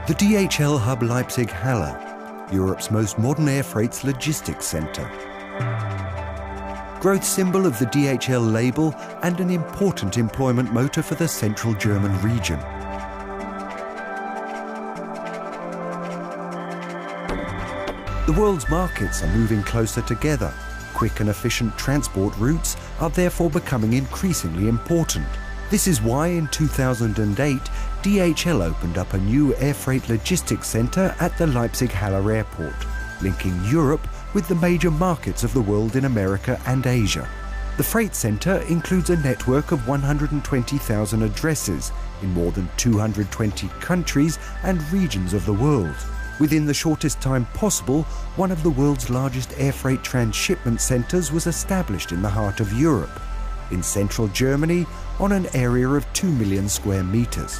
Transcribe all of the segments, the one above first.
The DHL Hub Leipzig Halle, Europe's most modern air freight's logistics centre. Growth symbol of the DHL label and an important employment motor for the central German region. The world's markets are moving closer together. Quick and efficient transport routes are therefore becoming increasingly important. This is why in 2008, DHL opened up a new air freight logistics centre at the Leipzig Halle airport, linking Europe with the major markets of the world in America and Asia. The freight centre includes a network of 120,000 addresses in more than 220 countries and regions of the world. Within the shortest time possible, one of the world's largest air freight transshipment centres was established in the heart of Europe, in central Germany, on an area of 2 million square metres.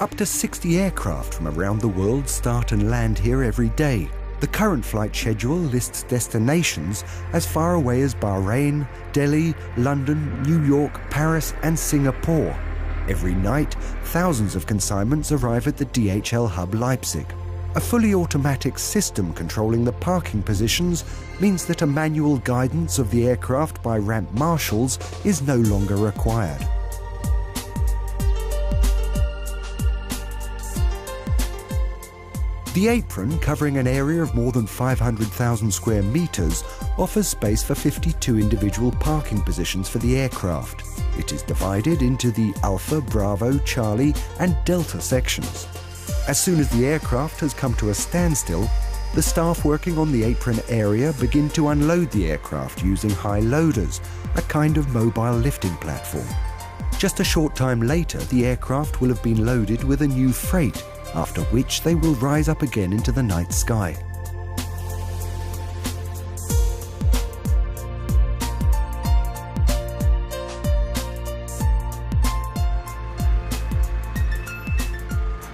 Up to 60 aircraft from around the world start and land here every day. The current flight schedule lists destinations as far away as Bahrain, Delhi, London, New York, Paris and Singapore. Every night, thousands of consignments arrive at the DHL Hub Leipzig. A fully automatic system controlling the parking positions means that a manual guidance of the aircraft by ramp marshals is no longer required. The apron, covering an area of more than 500,000 square metres, offers space for 52 individual parking positions for the aircraft. It is divided into the Alpha, Bravo, Charlie and Delta sections. As soon as the aircraft has come to a standstill, the staff working on the apron area begin to unload the aircraft using high loaders, a kind of mobile lifting platform. Just a short time later, the aircraft will have been loaded with a new freight, after which they will rise up again into the night sky.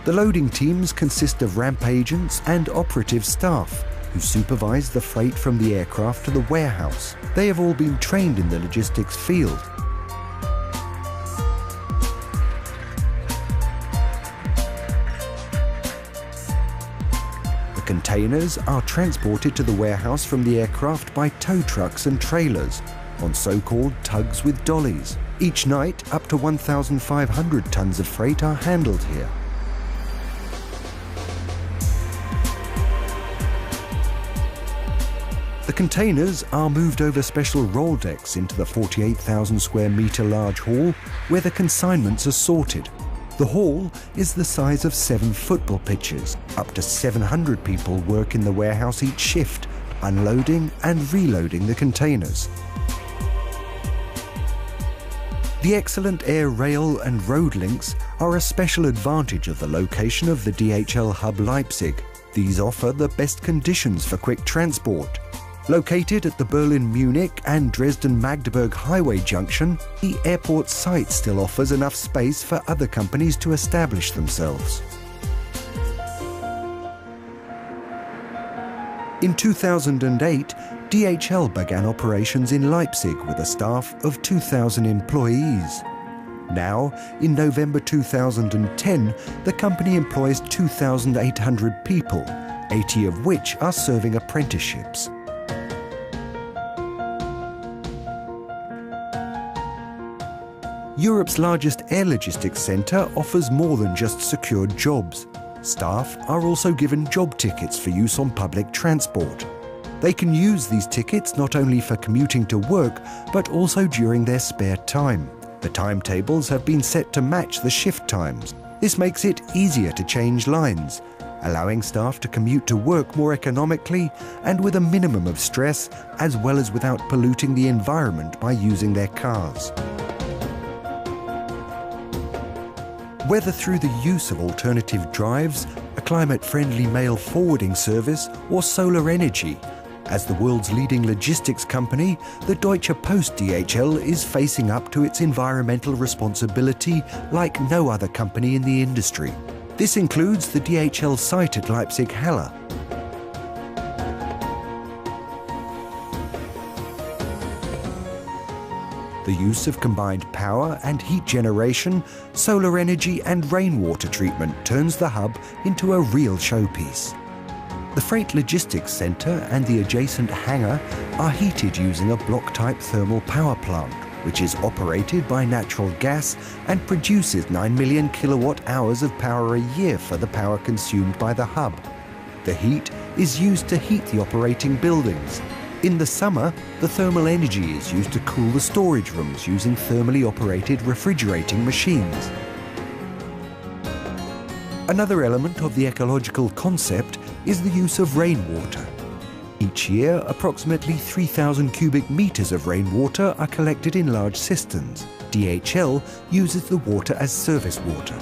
The loading teams consist of ramp agents and operative staff who supervise the freight from the aircraft to the warehouse. They have all been trained in the logistics field. The containers are transported to the warehouse from the aircraft by tow trucks and trailers on so-called tugs with dollies. Each night, up to 1,500 tons of freight are handled here. The containers are moved over special roll decks into the 48,000 square metre large hall where the consignments are sorted. The hall is the size of 7 football pitches. Up to 700 people work in the warehouse each shift, unloading and reloading the containers. The excellent air, rail and road links are a special advantage of the location of the DHL Hub Leipzig. These offer the best conditions for quick transport. Located at the Berlin-Munich and Dresden-Magdeburg highway junction, the airport site still offers enough space for other companies to establish themselves. In 2008, DHL began operations in Leipzig with a staff of 2,000 employees. Now, in November 2010, the company employs 2,800 people, 80 of which are serving apprenticeships. Europe's largest air logistics centre offers more than just secured jobs. Staff are also given job tickets for use on public transport. They can use these tickets not only for commuting to work, but also during their spare time. The timetables have been set to match the shift times. This makes it easier to change lines, allowing staff to commute to work more economically and with a minimum of stress, as well as without polluting the environment by using their cars. Whether through the use of alternative drives, a climate-friendly mail forwarding service, or solar energy, as the world's leading logistics company, the Deutsche Post DHL is facing up to its environmental responsibility like no other company in the industry. This includes the DHL site at Leipzig Halle. The use of combined power and heat generation, solar energy and rainwater treatment turns the hub into a real showpiece. The Freight Logistics Centre and the adjacent hangar are heated using a block-type thermal power plant, which is operated by natural gas and produces 9 million kilowatt hours of power a year for the power consumed by the hub. The heat is used to heat the operating buildings. In the summer, the thermal energy is used to cool the storage rooms using thermally operated refrigerating machines. Another element of the ecological concept is the use of rainwater. Each year, approximately 3,000 cubic meters of rainwater are collected in large cisterns. DHL uses the water as service water.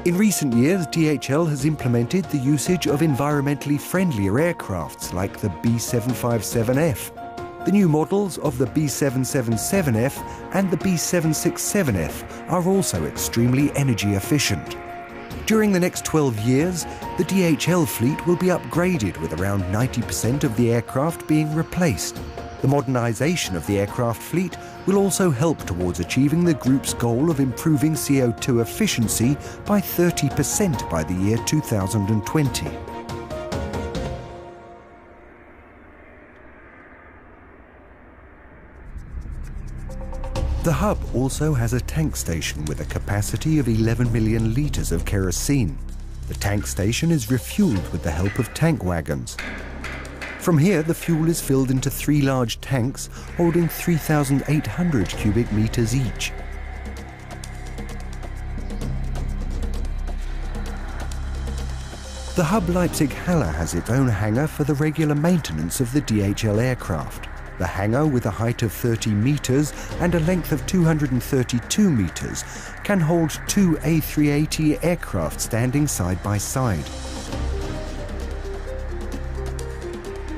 In recent years, DHL has implemented the usage of environmentally friendlier aircrafts like the B757F. The new models of the B777F and the B767F are also extremely energy efficient. During the next 12 years, the DHL fleet will be upgraded with around 90% of the aircraft being replaced. The modernisation of the aircraft fleet will also help towards achieving the group's goal of improving CO2 efficiency by 30% by the year 2020. The hub also has a tank station with a capacity of 11 million litres of kerosene. The tank station is refuelled with the help of tank wagons. From here, the fuel is filled into 3 large tanks holding 3,800 cubic meters each. The hub Leipzig Halle has its own hangar for the regular maintenance of the DHL aircraft. The hangar, with a height of 30 meters and a length of 232 meters, can hold 2 A380 aircraft standing side by side.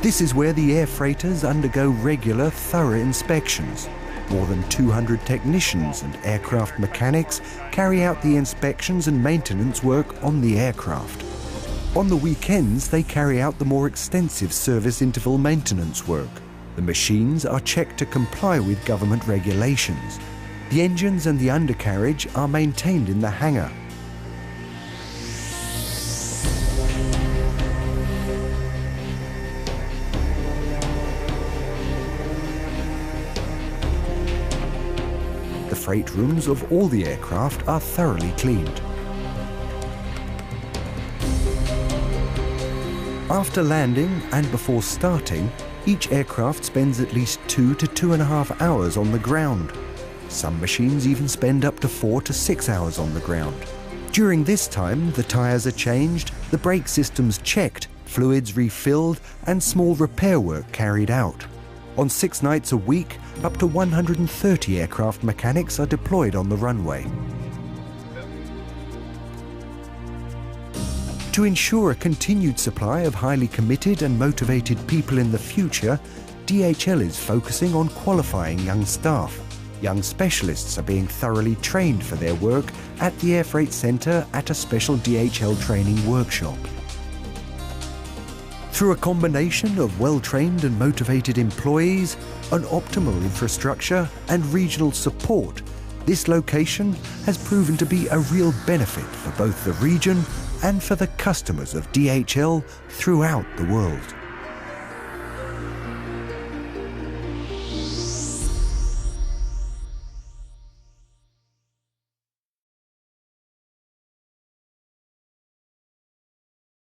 This is where the air freighters undergo regular, thorough inspections. More than 200 technicians and aircraft mechanics carry out the inspections and maintenance work on the aircraft. On the weekends, they carry out the more extensive service interval maintenance work. The machines are checked to comply with government regulations. The engines and the undercarriage are maintained in the hangar. The freight rooms of all the aircraft are thoroughly cleaned. After landing and before starting, each aircraft spends at least 2 to 2.5 hours on the ground. Some machines even spend up to 4 to 6 hours on the ground. During this time, the tyres are changed, the brake systems checked, fluids refilled, and small repair work carried out. On 6 nights a week, up to 130 aircraft mechanics are deployed on the runway. To ensure a continued supply of highly committed and motivated people in the future, DHL is focusing on qualifying young staff. Young specialists are being thoroughly trained for their work at the Air Freight Centre at a special DHL training workshop. Through a combination of well-trained and motivated employees, an optimal infrastructure and regional support, this location has proven to be a real benefit for both the region and for the customers of DHL throughout the world.